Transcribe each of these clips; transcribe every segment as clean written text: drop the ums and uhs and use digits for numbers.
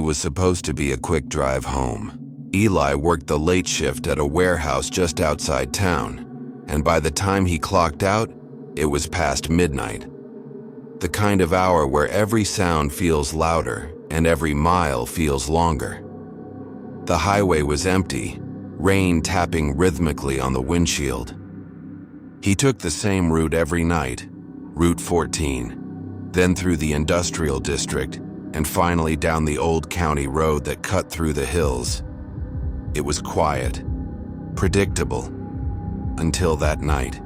was supposed to be a quick drive home. Eli worked the late shift at a warehouse just outside town, and by the time he clocked out, it was past midnight. The kind of hour where every sound feels louder and every mile feels longer. The highway was empty, rain tapping rhythmically on the windshield. He took the same route every night, Route 14, then through the industrial district, and finally down the old county road that cut through the hills. It was quiet, predictable, until that night.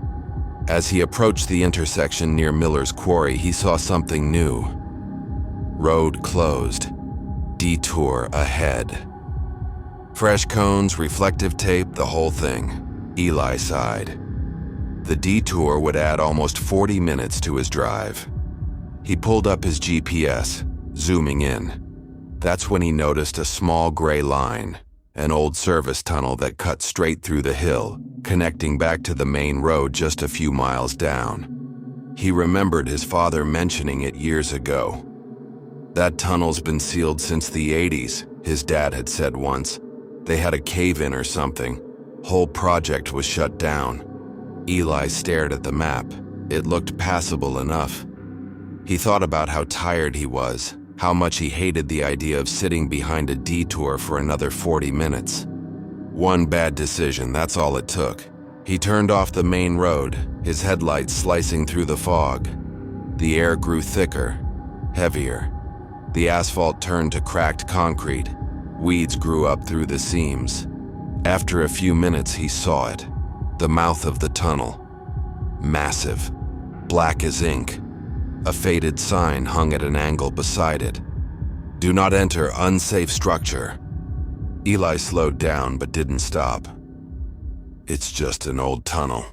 As he approached the intersection near Miller's Quarry, he saw something new. Road closed. Detour ahead. Fresh cones, reflective tape, the whole thing. Eli sighed. The detour would add almost 40 minutes to his drive. He pulled up his GPS, zooming in. That's when he noticed a small gray line, an old service tunnel that cut straight through the hill, connecting back to the main road just a few miles down. He remembered his father mentioning it years ago. That tunnel's been sealed since the 80s, his dad had said once. They had a cave-in or something. Whole project was shut down. Eli stared at the map. It looked passable enough. He thought about how tired he was, how much he hated the idea of sitting behind a detour for another 40 minutes. One bad decision, that's all it took. He turned off the main road, his headlights slicing through the fog. The air grew thicker, heavier. The asphalt turned to cracked concrete. Weeds grew up through the seams. After a few minutes, he saw it. The mouth of the tunnel. Massive, black as ink. A faded sign hung at an angle beside it. "Do not enter unsafe structure." Eli slowed down but didn't stop. "It's just an old tunnel,"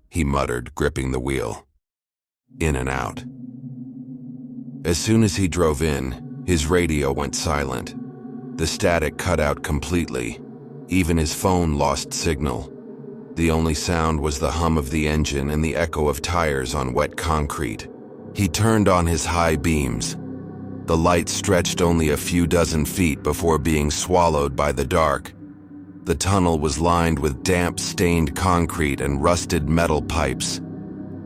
he muttered, gripping the wheel. In and out. As soon as he drove in, his radio went silent. The static cut out completely. Even his phone lost signal. The only sound was the hum of the engine and the echo of tires on wet concrete. He turned on his high beams. The light stretched only a few dozen feet before being swallowed by the dark. The tunnel was lined with damp, stained concrete and rusted metal pipes.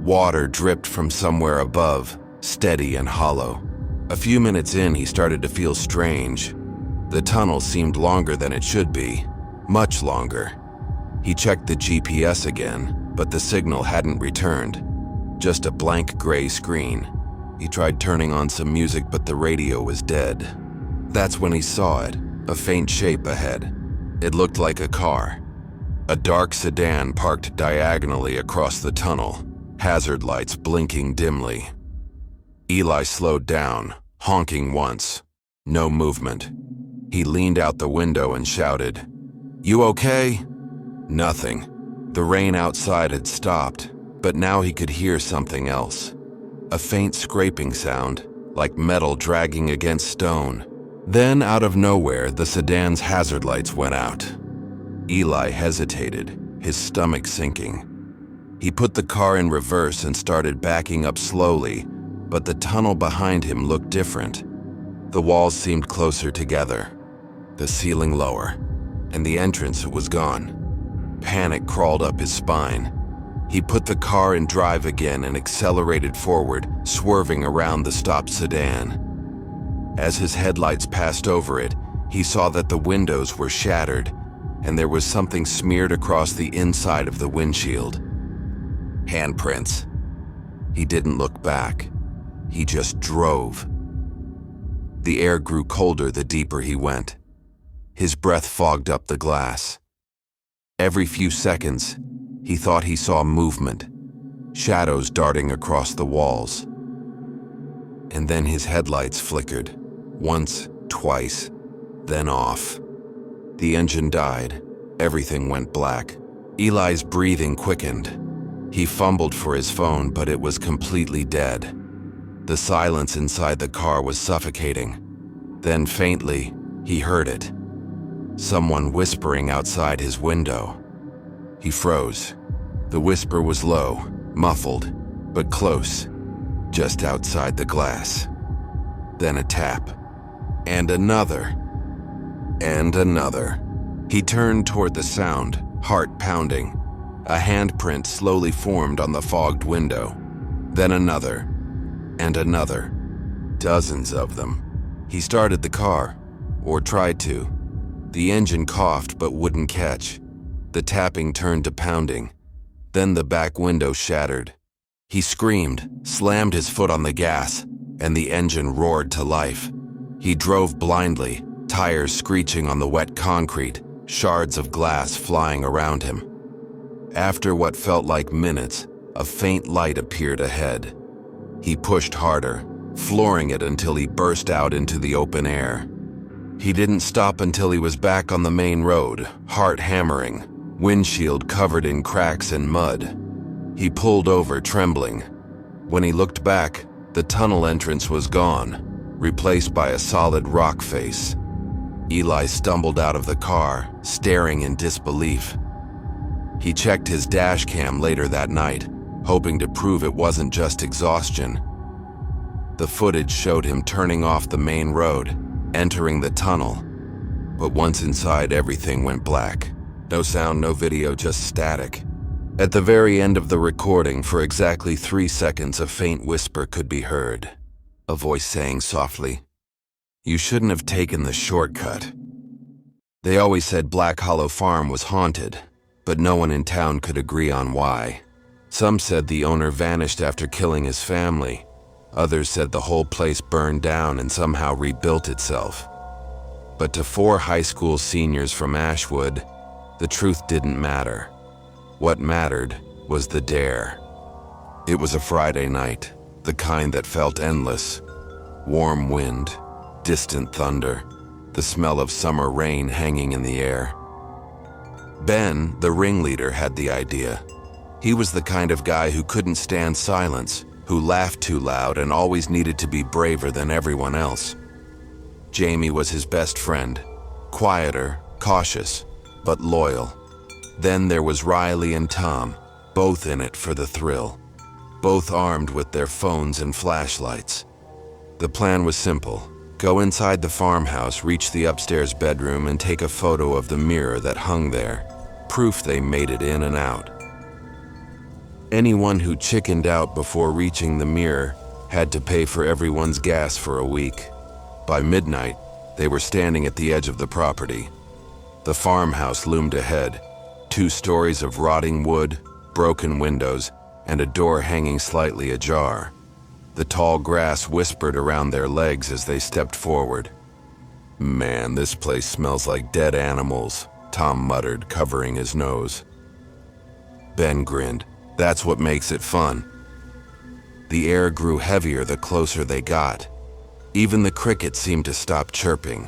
Water dripped from somewhere above, steady and hollow. A few minutes in, he started to feel strange. The tunnel seemed longer than it should be, much longer. He checked the GPS again, but the signal hadn't returned. Just a blank gray screen. He tried turning on some music, but the radio was dead. That's when he saw it, a faint shape ahead. It looked like a car. A dark sedan parked diagonally across the tunnel, hazard lights blinking dimly. Eli slowed down, honking once. No movement. He leaned out the window and shouted, "You okay?" Nothing. The rain outside had stopped, but now he could hear something else. A faint scraping sound, like metal dragging against stone. Then, out of nowhere, the sedan's hazard lights went out. Eli hesitated, his stomach sinking. He put the car in reverse and started backing up slowly, but the tunnel behind him looked different. The walls seemed closer together, the ceiling lower, and the entrance was gone. Panic crawled up his spine. He put the car in drive again and accelerated forward, swerving around the stopped sedan. As his headlights passed over it, he saw that the windows were shattered, and there was something smeared across the inside of the windshield. Handprints. He didn't look back. He just drove. The air grew colder the deeper he went. His breath fogged up the glass. Every few seconds, he thought he saw movement, shadows darting across the walls. And then his headlights flickered, once, twice, then off. The engine died. Everything went black. Eli's breathing quickened. He fumbled for his phone, but it was completely dead. The silence inside the car was suffocating. Then faintly, he heard it. Someone whispering outside his window. He froze. The whisper was low, muffled, but close, just outside the glass. Then a tap. and another, and another. He turned toward the sound, heart pounding. A handprint slowly formed on the fogged window. Then another, and another. Dozens of them. He started the car, or tried to. The engine coughed but wouldn't catch. The tapping turned to pounding. Then the back window shattered. He screamed, slammed his foot on the gas, and the engine roared to life. He drove blindly, tires screeching on the wet concrete, shards of glass flying around him. After what felt like minutes, a faint light appeared ahead. He pushed harder, flooring it until he burst out into the open air. He didn't stop until he was back on the main road, heart hammering, windshield covered in cracks and mud. He pulled over, trembling. When he looked back, the tunnel entrance was gone, replaced by a solid rock face. Eli stumbled out of the car, staring in disbelief. He checked his dash cam later that night, hoping to prove it wasn't just exhaustion. The footage showed him turning off the main road, entering the tunnel. But once inside, everything went black. No sound, no video, just static. At the very end of the recording, for exactly 3 seconds, a faint whisper could be heard. A voice saying softly, "You shouldn't have taken the shortcut." They always said Black Hollow Farm was haunted, but no one in town could agree on why. Some said the owner vanished after killing his family. Others said the whole place burned down and somehow rebuilt itself. But to 4 high school seniors from Ashwood, the truth didn't matter. What mattered was the dare. It was a Friday night, the kind that felt endless. Warm wind, distant thunder, the smell of summer rain hanging in the air. Ben, the ringleader, had the idea. He was the kind of guy who couldn't stand silence, who laughed too loud and always needed to be braver than everyone else. Jamie was his best friend, quieter, cautious, but loyal. Then there was Riley and Tom, both in it for the thrill, both armed with their phones and flashlights. The plan was simple. Go inside the farmhouse, reach the upstairs bedroom, and take a photo of the mirror that hung there, proof they made it in and out. Anyone who chickened out before reaching the mirror had to pay for everyone's gas for a week. By midnight, they were standing at the edge of the property. The farmhouse loomed ahead, 2 stories of rotting wood, broken windows, and a door hanging slightly ajar. The tall grass whispered around their legs as they stepped forward. "Man, this place smells like dead animals," Tom muttered, covering his nose. Ben grinned. "That's what makes it fun." The air grew heavier the closer they got. Even the crickets seemed to stop chirping.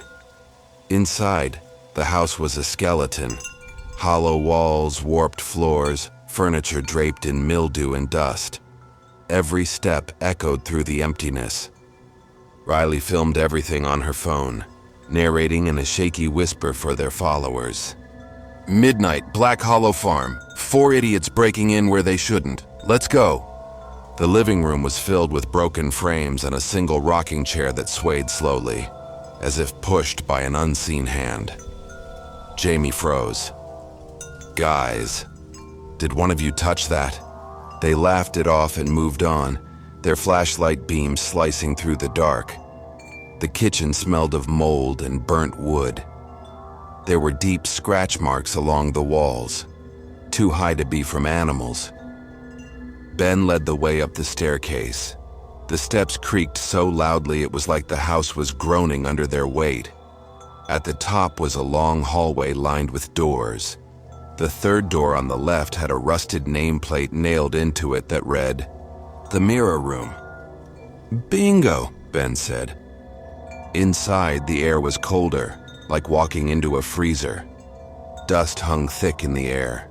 Inside, the house was a skeleton. Hollow walls, warped floors, furniture draped in mildew and dust. Every step echoed through the emptiness. Riley filmed everything on her phone, narrating in a shaky whisper for their followers. "Midnight, Black Hollow Farm. 4 idiots breaking in where they shouldn't. Let's go." The living room was filled with broken frames and a single rocking chair that swayed slowly, as if pushed by an unseen hand. Jamie froze. "Guys, did one of you touch that?" They laughed it off and moved on, their flashlight beams slicing through the dark. The kitchen smelled of mold and burnt wood. There were deep scratch marks along the walls, too high to be from animals. Ben led the way up the staircase. The steps creaked so loudly it was like the house was groaning under their weight. At the top was a long hallway lined with doors. The 3rd door on the left had a rusted nameplate nailed into it that read, "The Mirror Room." "Bingo," Ben said. Inside, the air was colder, like walking into a freezer. Dust hung thick in the air.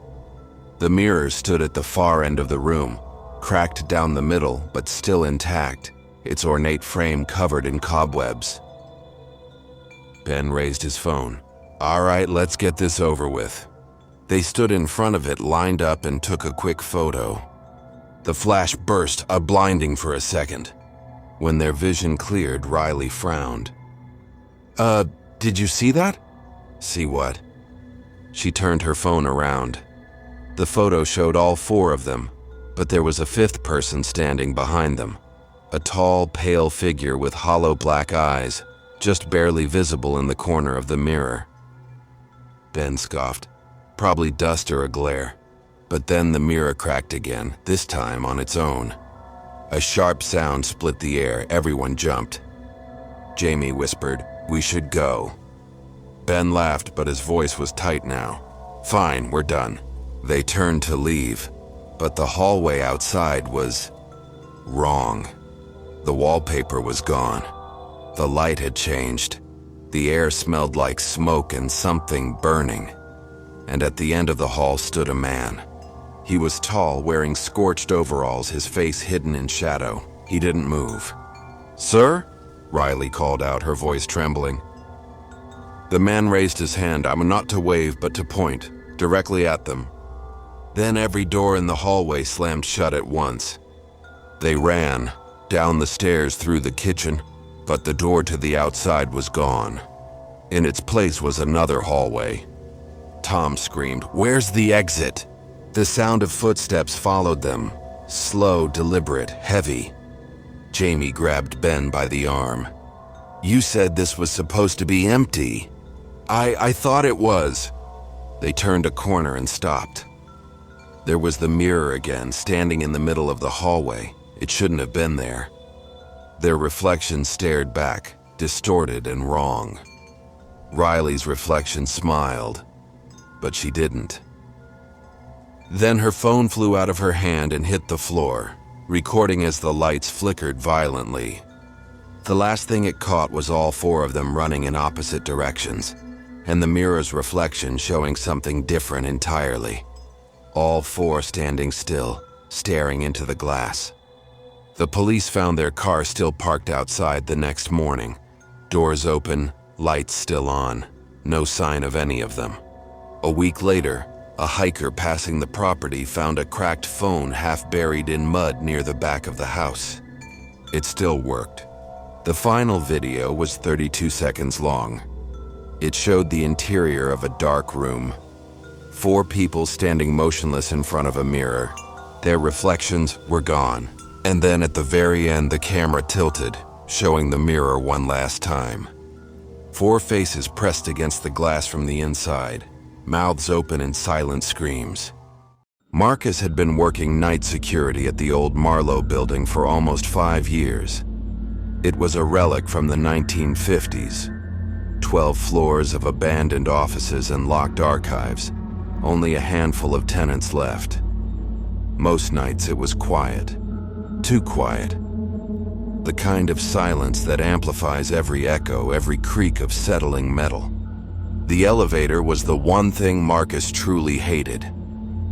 The mirror stood at the far end of the room, cracked down the middle but still intact, its ornate frame covered in cobwebs. Ben raised his phone. "All right, let's get this over with." They stood in front of it, lined up, and took a quick photo. The flash burst, blinding for a second. When their vision cleared, Riley frowned. Did you see that?" "See what?" She turned her phone around. The photo showed all four of them, but there was a fifth person standing behind them. A tall, pale figure with hollow black eyes, just barely visible in the corner of the mirror. Ben scoffed. "Probably dust or a glare." But then the mirror cracked again, this time on its own. A sharp sound split the air. Everyone jumped. Jamie whispered, "We should go." Ben laughed, but his voice was tight now. "Fine, we're done." They turned to leave, but the hallway outside was wrong. The wallpaper was gone. The light had changed. The air smelled like smoke and something burning. And at the end of the hall stood a man. He was tall, wearing scorched overalls, his face hidden in shadow. He didn't move. "Sir?" Riley called out, her voice trembling. The man raised his hand, not to wave but to point, directly at them. Then every door in the hallway slammed shut at once. They ran, down the stairs through the kitchen, but the door to the outside was gone. In its place was another hallway. Tom screamed, "Where's the exit?" The sound of footsteps followed them, slow, deliberate, heavy. Jamie grabbed Ben by the arm. "You said this was supposed to be empty." I thought it was." They turned a corner and stopped. There was the mirror again, standing in the middle of the hallway. It shouldn't have been there. Their reflection stared back, distorted and wrong. Riley's reflection smiled, but she didn't. Then her phone flew out of her hand and hit the floor, recording as the lights flickered violently. The last thing it caught was all four of them running in opposite directions, and the mirror's reflection showing something different entirely. All four standing still, staring into the glass. The police found their car still parked outside the next morning. Doors open, lights still on. No sign of any of them. A week later, a hiker passing the property found a cracked phone half buried in mud near the back of the house. It still worked. The final video was 32 seconds long. It showed the interior of a dark room. Four people standing motionless in front of a mirror. Their reflections were gone. And then at the very end, the camera tilted, showing the mirror one last time. Four faces pressed against the glass from the inside, mouths open in silent screams. Marcus had been working night security at the old Marlowe building for almost 5 years. It was a relic from the 1950s. 12 floors of abandoned offices and locked archives. Only a handful of tenants left. Most nights it was quiet. Too quiet. The kind of silence that amplifies every echo, every creak of settling metal. The elevator was the one thing Marcus truly hated.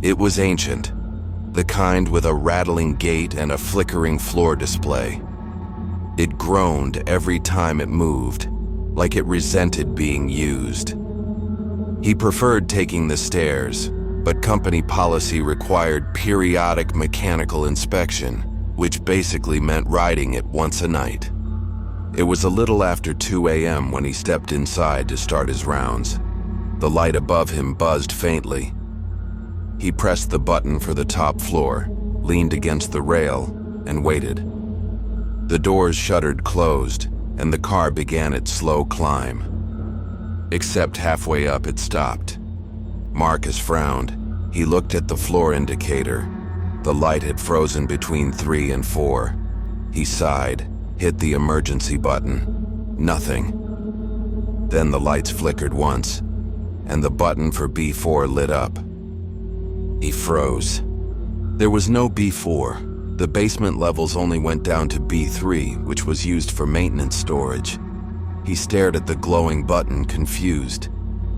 It was ancient, the kind with a rattling gate and a flickering floor display. It groaned every time it moved, like it resented being used. He preferred taking the stairs, but company policy required periodic mechanical inspection, which basically meant riding it once a night. It was a little after 2 a.m. when he stepped inside to start his rounds. The light above him buzzed faintly. He pressed the button for the top floor, leaned against the rail, and waited. The doors shuttered closed, and the car began its slow climb. Except halfway up, it stopped. Marcus frowned. He looked at the floor indicator. The light had frozen between 3 and 4. He sighed, hit the emergency button. Nothing. Then the lights flickered once, and the button for B4 lit up. He froze. There was no B4. The basement levels only went down to B3, which was used for maintenance storage. He stared at the glowing button, confused.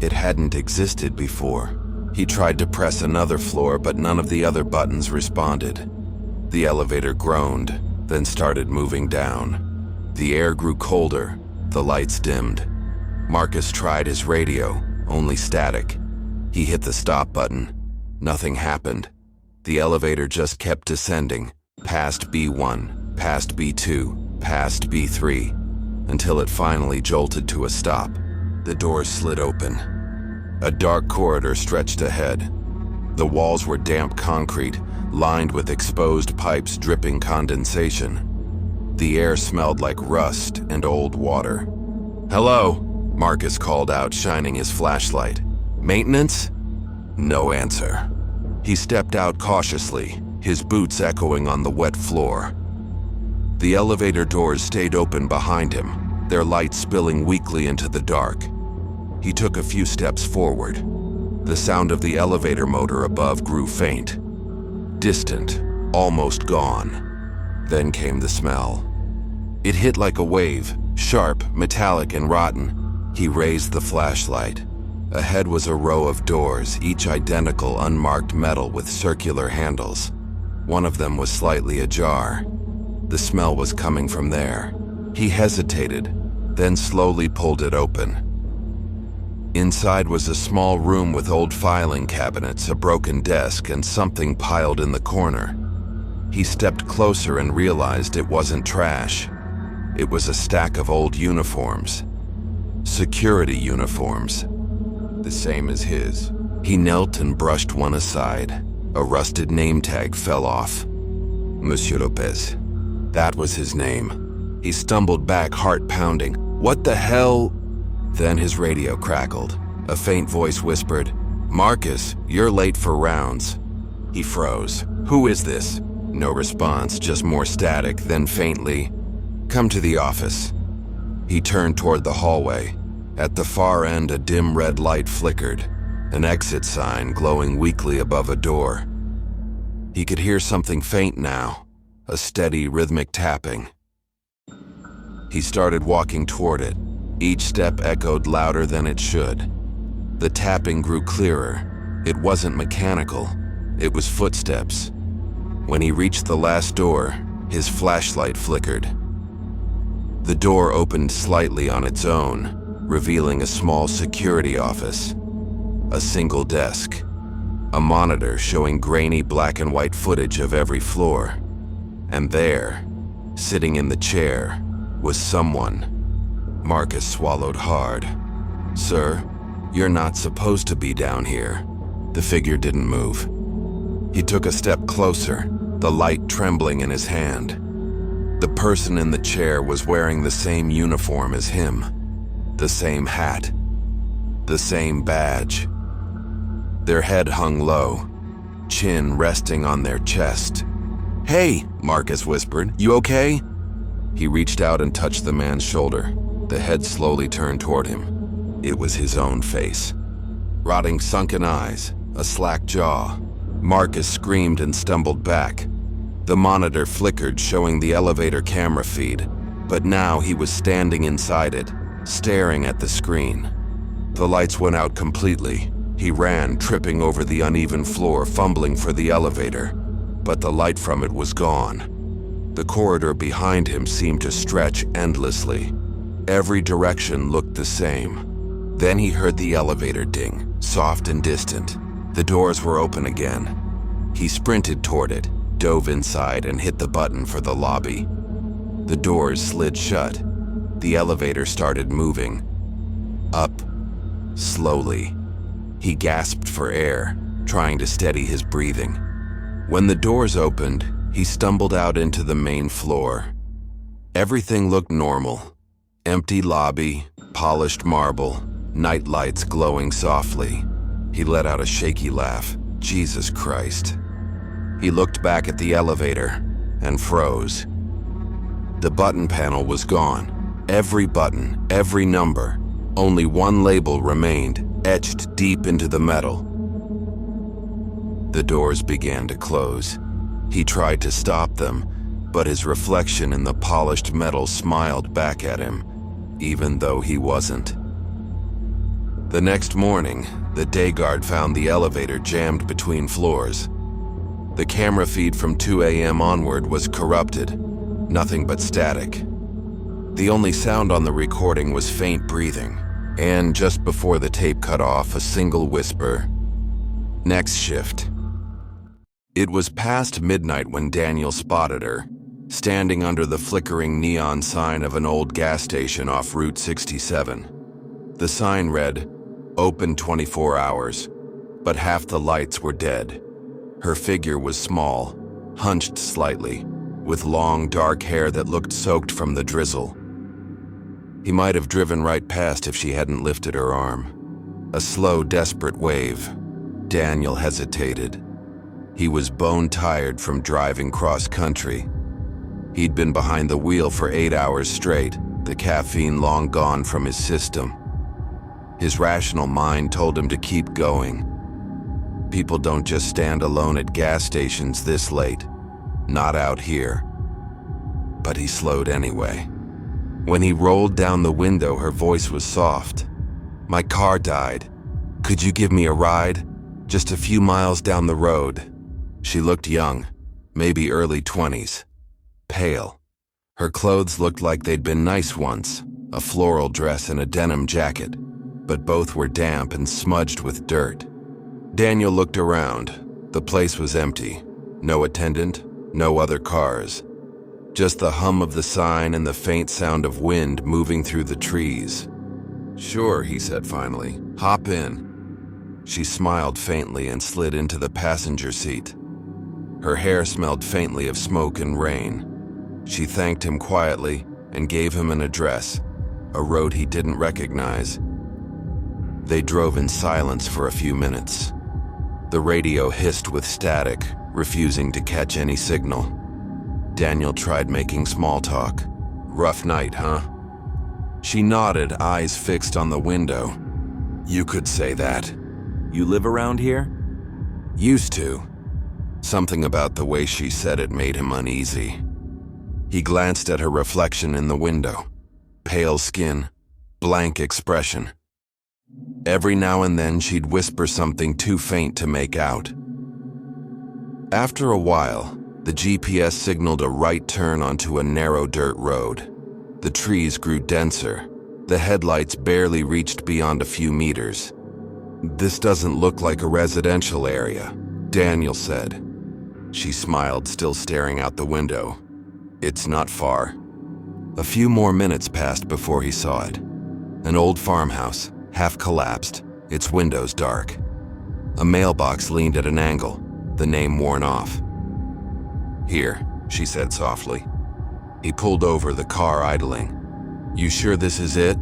It hadn't existed before. He tried to press another floor, but none of the other buttons responded. The elevator groaned, then started moving down. The air grew colder, the lights dimmed. Marcus tried his radio, only static. He hit the stop button. Nothing happened. The elevator just kept descending, past B1, past B2, past B3, until it finally jolted to a stop. The doors slid open. A dark corridor stretched ahead. The walls were damp concrete, lined with exposed pipes dripping condensation. The air smelled like rust and old water. "Hello," Marcus called out, shining his flashlight. "Maintenance?" No answer. He stepped out cautiously, his boots echoing on the wet floor. The elevator doors stayed open behind him, their light spilling weakly into the dark. He took a few steps forward. The sound of the elevator motor above grew faint. Distant, almost gone. Then came the smell. It hit like a wave, sharp, metallic, and rotten. He raised the flashlight. Ahead was a row of doors, each identical unmarked metal with circular handles. One of them was slightly ajar. The smell was coming from there. He hesitated, then slowly pulled it open. Inside was a small room with old filing cabinets, a broken desk, and something piled in the corner. He stepped closer and realized it wasn't trash. It was a stack of old uniforms. Security uniforms. The same as his. He knelt and brushed one aside. A rusted name tag fell off. Monsieur Lopez. That was his name. He stumbled back, heart pounding. "What the hell?" Then his radio crackled. A faint voice whispered, "Marcus, you're late for rounds." He froze. "Who is this?" No response, just more static, then faintly, "Come to the office." He turned toward the hallway. At the far end, a dim red light flickered, an exit sign glowing weakly above a door. He could hear something faint now, a steady, rhythmic tapping. He started walking toward it. Each step echoed louder than it should. The tapping grew clearer. It wasn't mechanical. It was footsteps. When he reached the last door, his flashlight flickered. The door opened slightly on its own, revealing a small security office. A single desk. A monitor showing grainy black and white footage of every floor. And there, sitting in the chair, was someone. Marcus swallowed hard. "Sir, you're not supposed to be down here." The figure didn't move. He took a step closer, the light trembling in his hand. The person in the chair was wearing the same uniform as him, the same hat, the same badge. Their head hung low, chin resting on their chest. "Hey," Marcus whispered, "you okay?" He reached out and touched the man's shoulder. The head slowly turned toward him. It was his own face. Rotting sunken eyes, a slack jaw. Marcus screamed and stumbled back. The monitor flickered, showing the elevator camera feed, but now he was standing inside it, staring at the screen. The lights went out completely. He ran, tripping over the uneven floor, fumbling for the elevator, but the light from it was gone. The corridor behind him seemed to stretch endlessly. Every direction looked the same. Then he heard the elevator ding, soft and distant. The doors were open again. He sprinted toward it, dove inside, and hit the button for the lobby. The doors slid shut. The elevator started moving. Up, slowly. He gasped for air, trying to steady his breathing. When the doors opened, he stumbled out into the main floor. Everything looked normal. Empty lobby, polished marble, night lights glowing softly. He let out a shaky laugh. Jesus Christ. He looked back at the elevator and froze. The button panel was gone. Every button, every number. Only one label remained, etched deep into the metal. The doors began to close. He tried to stop them, but his reflection in the polished metal smiled back at him, even though he wasn't. The next morning, the day guard found the elevator jammed between floors. The camera feed from 2 a.m. onward was corrupted, nothing but static. The only sound on the recording was faint breathing, and just before the tape cut off, a single whisper, "Next shift." It was past midnight when Daniel spotted her. standing under the flickering neon sign of an old gas station off Route 67. The sign read, "Open 24 hours," but half the lights were dead. Her figure was small, hunched slightly, with long dark hair that looked soaked from the drizzle. He might have driven right past if she hadn't lifted her arm. A slow, desperate wave. Daniel hesitated. He was bone-tired from driving cross-country. He'd been behind the wheel for 8 hours straight, the caffeine long gone from his system. His rational mind told him to keep going. People don't just stand alone at gas stations this late. Not out here. But he slowed anyway. When he rolled down the window, her voice was soft. "My car died. Could you give me a ride? Just a few miles down the road." She looked young, maybe early 20s. Pale. Her clothes looked like they'd been nice once, a floral dress and a denim jacket, but both were damp and smudged with dirt. Daniel looked around. The place was empty. No attendant, no other cars. Just the hum of the sign and the faint sound of wind moving through the trees. "Sure," he said finally. "Hop in." She smiled faintly and slid into the passenger seat. Her hair smelled faintly of smoke and rain. She thanked him quietly and gave him an address, a road he didn't recognize. They drove in silence for a few minutes. The radio hissed with static, refusing to catch any signal. Daniel tried making small talk. "Rough night, huh?" She nodded, eyes fixed on the window. "You could say that." "You live around here?" "Used to." Something about the way she said it made him uneasy. He glanced at her reflection in the window. Pale skin, blank expression. Every now and then she'd whisper something too faint to make out. After a while, the GPS signaled a right turn onto a narrow dirt road. The trees grew denser. The headlights barely reached beyond a few meters. "This doesn't look like a residential area," Daniel said. She smiled, still staring out the window. "It's not far." A few more minutes passed before he saw it. An old farmhouse, half collapsed, its windows dark. A mailbox leaned at an angle, the name worn off. "Here," she said softly. He pulled over, the car idling. "You sure this is it?"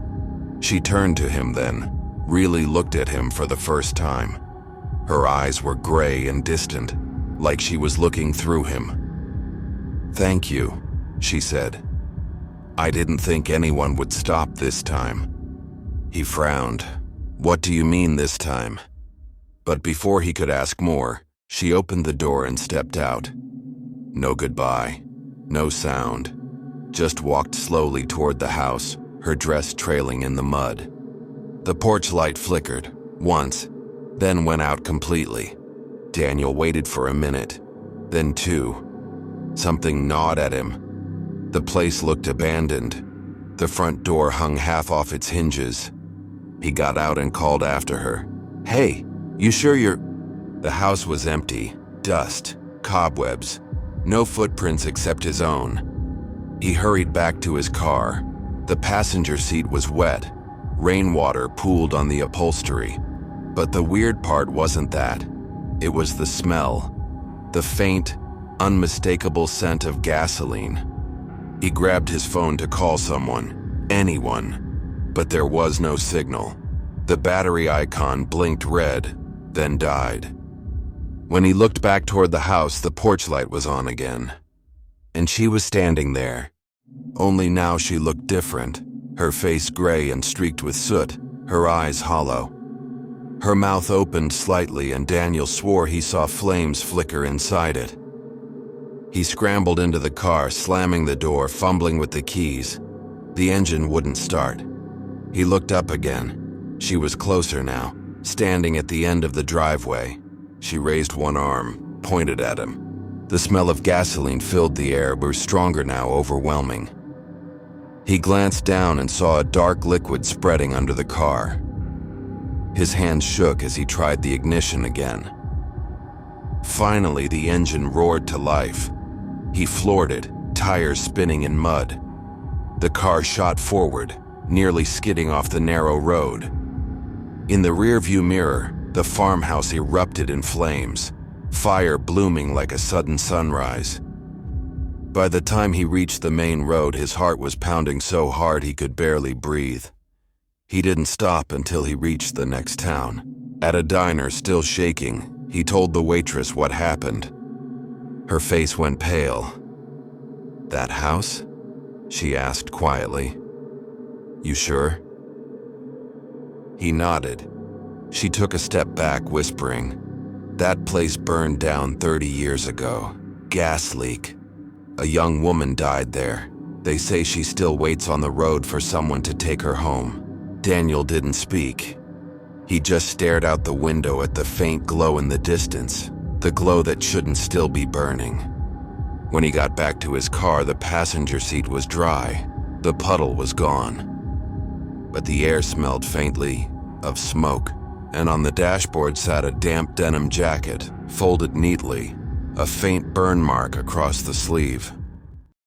She turned to him then, really looked at him for the first time. Her eyes were gray and distant, like she was looking through him. "Thank you," she said. "I didn't think anyone would stop this time." He frowned. "What do you mean this time?" But before he could ask more, she opened the door and stepped out. No goodbye, no sound, just walked slowly toward the house, her dress trailing in the mud. The porch light flickered, once, then went out completely. Daniel waited for a minute, then two. Something gnawed at him. The place looked abandoned. The front door hung half off its hinges. He got out and called after her. "Hey, you sure you're—" The house was empty, dust, cobwebs, no footprints except his own. He hurried back to his car. The passenger seat was wet. Rainwater pooled on the upholstery. But the weird part wasn't that. It was the smell. The faint, unmistakable scent of gasoline. He grabbed his phone to call someone, anyone. But there was no signal. The battery icon blinked red, then died. When he looked back toward the house, the porch light was on again. And she was standing there. Only now she looked different, her face gray and streaked with soot, her eyes hollow. Her mouth opened slightly, and Daniel swore he saw flames flicker inside it. He scrambled into the car, slamming the door, fumbling with the keys. The engine wouldn't start. He looked up again. She was closer now, standing at the end of the driveway. She raised one arm, pointed at him. The smell of gasoline filled the air, but was stronger now, overwhelming. He glanced down and saw a dark liquid spreading under the car. His hands shook as he tried the ignition again. Finally, the engine roared to life. He floored it, tires spinning in mud. The car shot forward, nearly skidding off the narrow road. In the rearview mirror, the farmhouse erupted in flames, fire blooming like a sudden sunrise. By the time he reached the main road, his heart was pounding so hard he could barely breathe. He didn't stop until he reached the next town. At a diner, still shaking, he told the waitress what happened. Her face went pale. "That house?" she asked quietly. "You sure?" He nodded. She took a step back, whispering, "That place burned down 30 years ago. Gas leak. A young woman died there. They say she still waits on the road for someone to take her home." Daniel didn't speak. He just stared out the window at the faint glow in the distance, the glow that shouldn't still be burning. When he got back to his car, the passenger seat was dry. The puddle was gone. But the air smelled faintly of smoke, and on the dashboard sat a damp denim jacket, folded neatly, a faint burn mark across the sleeve.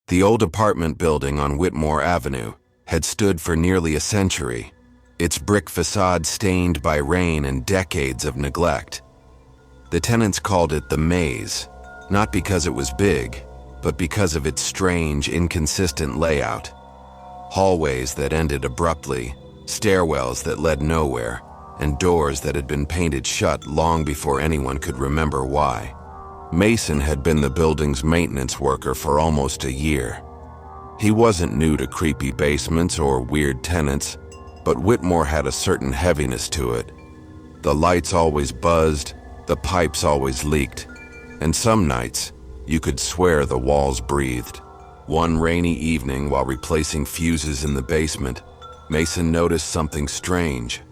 The old apartment building on Whitmore Avenue had stood for nearly a century, its brick facade stained by rain and decades of neglect. The tenants called it the Maze, not because it was big, but because of its strange, inconsistent layout. Hallways that ended abruptly, stairwells that led nowhere, and doors that had been painted shut long before anyone could remember why. Mason had been the building's maintenance worker for almost a year. He wasn't new to creepy basements or weird tenants, but Whitmore had a certain heaviness to it. The lights always buzzed, the pipes always leaked, and some nights, you could swear the walls breathed. One rainy evening, while replacing fuses in the basement, Mason noticed something strange.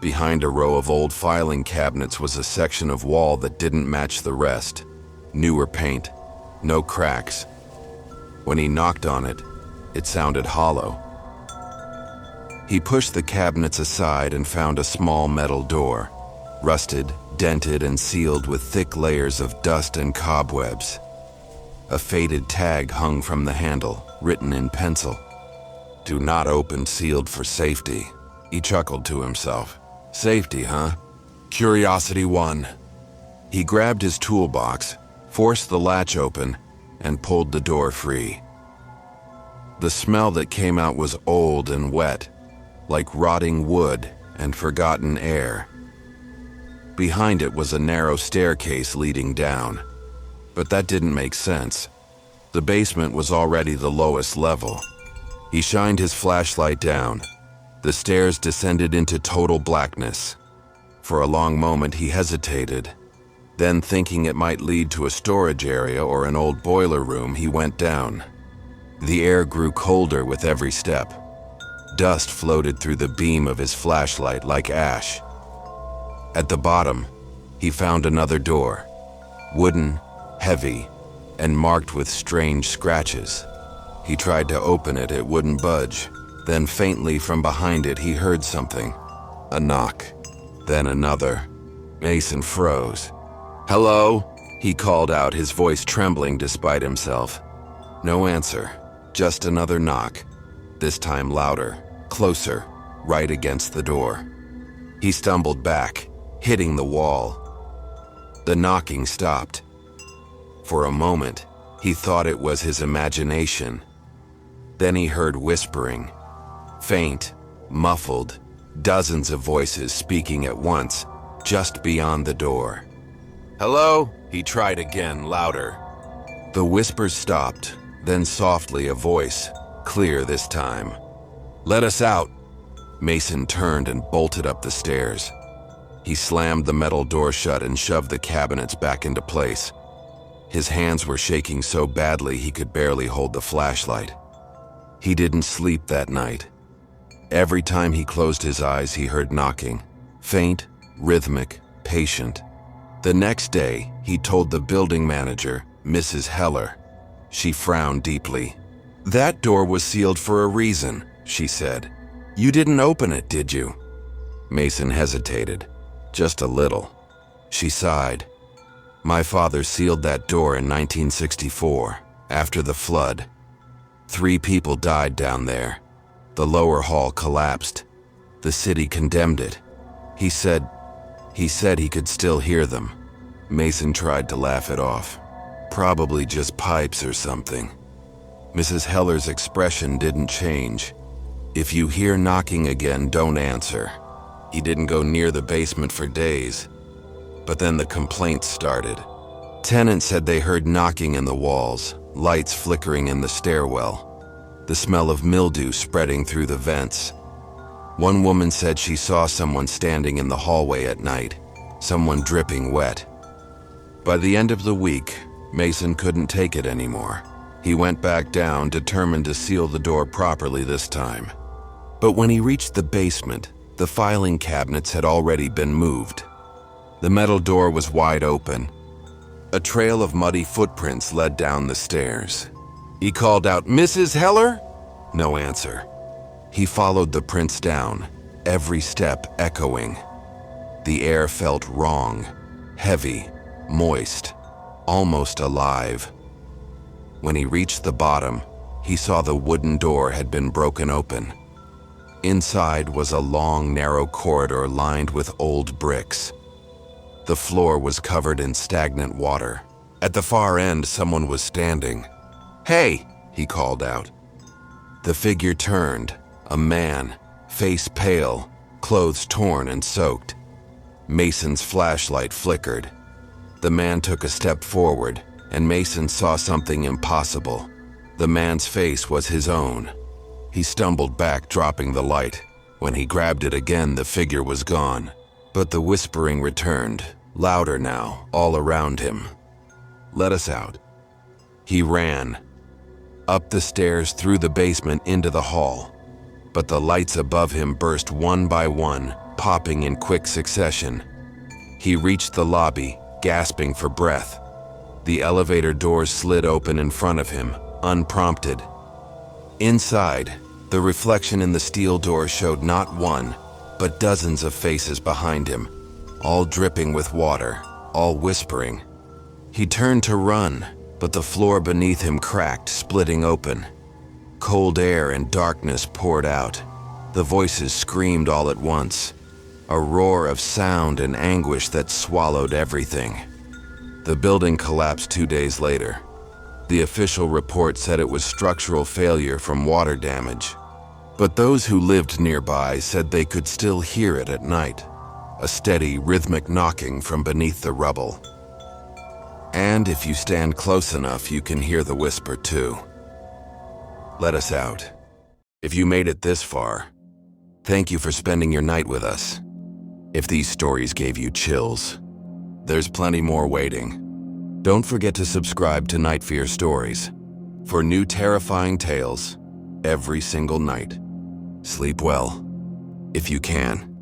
Behind a row of old filing cabinets was a section of wall that didn't match the rest. Newer paint, no cracks. When he knocked on it, it sounded hollow. He pushed the cabinets aside and found a small metal door, rusted, dented, and sealed with thick layers of dust and cobwebs. A faded tag hung from the handle, written in pencil. "Do not open, sealed for safety." He chuckled to himself. "Safety, huh? Curiosity won." He grabbed his toolbox, forced the latch open, and pulled the door free. The smell that came out was old and wet, like rotting wood and forgotten air. Behind it was a narrow staircase leading down, but that didn't make sense. The basement was already the lowest level. He shined his flashlight down. The stairs descended into total blackness. For a long moment he hesitated. Then, thinking it might lead to a storage area or an old boiler room, he went down. The air grew colder with every step. Dust floated through the beam of his flashlight like ash. At the bottom, he found another door, wooden, heavy, and marked with strange scratches. He tried to open it, it wouldn't budge. Then faintly from behind it, he heard something. A knock, then another. Mason froze. "Hello?" he called out, his voice trembling despite himself. No answer, just another knock, this time louder, closer, right against the door. He stumbled back, hitting the wall. The knocking stopped. For a moment, he thought it was his imagination. Then he heard whispering, faint, muffled, dozens of voices speaking at once, just beyond the door. "Hello?" he tried again, louder. The whispers stopped, then softly a voice, clear this time. "Let us out." Mason turned and bolted up the stairs. He slammed the metal door shut and shoved the cabinets back into place. His hands were shaking so badly he could barely hold the flashlight. He didn't sleep that night. Every time he closed his eyes, he heard knocking, faint, rhythmic, patient. The next day, he told the building manager, Mrs. Heller. She frowned deeply. "That door was sealed for a reason," she said. "You didn't open it, did you?" Mason hesitated, just a little. She sighed. "My father sealed that door in 1964. After the flood, 3 people died down there. The lower hall collapsed. The city condemned it. He said he could still hear them. Mason tried to laugh it off. Probably just pipes or something. Mrs. Heller's expression didn't change. If you hear knocking again, don't answer. He didn't go near the basement for days. But then the complaints started. Tenants said they heard knocking in the walls, lights flickering in the stairwell, the smell of mildew spreading through the vents. One woman said she saw someone standing in the hallway at night, someone dripping wet. By the end of the week, Mason couldn't take it anymore. He went back down, determined to seal the door properly this time. But when he reached the basement, the filing cabinets had already been moved. The metal door was wide open. A trail of muddy footprints led down the stairs. He called out, "Mrs. Heller?" No answer. He followed the prints down, every step echoing. The air felt wrong, heavy, moist, almost alive. When he reached the bottom, he saw the wooden door had been broken open. Inside was a long, narrow corridor lined with old bricks. The floor was covered in stagnant water. At the far end, someone was standing. "Hey!" he called out. The figure turned, a man, face pale, clothes torn and soaked. Mason's flashlight flickered. The man took a step forward, and Mason saw something impossible. The man's face was his own. He stumbled back, dropping the light. When he grabbed it again, the figure was gone. But the whispering returned, louder now, all around him. "Let us out." He ran. Up the stairs, through the basement, into the hall. But the lights above him burst one by one, popping in quick succession. He reached the lobby, gasping for breath. The elevator doors slid open in front of him, unprompted. Inside, the reflection in the steel door showed not one, but dozens of faces behind him, all dripping with water, all whispering. He turned to run, but the floor beneath him cracked, splitting open. Cold air and darkness poured out. The voices screamed all at once, a roar of sound and anguish that swallowed everything. The building collapsed 2 days later. The official report said it was structural failure from water damage. But those who lived nearby said they could still hear it at night, a steady, rhythmic knocking from beneath the rubble. And if you stand close enough, you can hear the whisper too. Let us out. If you made it this far, thank you for spending your night with us. If these stories gave you chills, there's plenty more waiting. Don't forget to subscribe to Night Fear Stories for new terrifying tales every single night. Sleep well, if you can.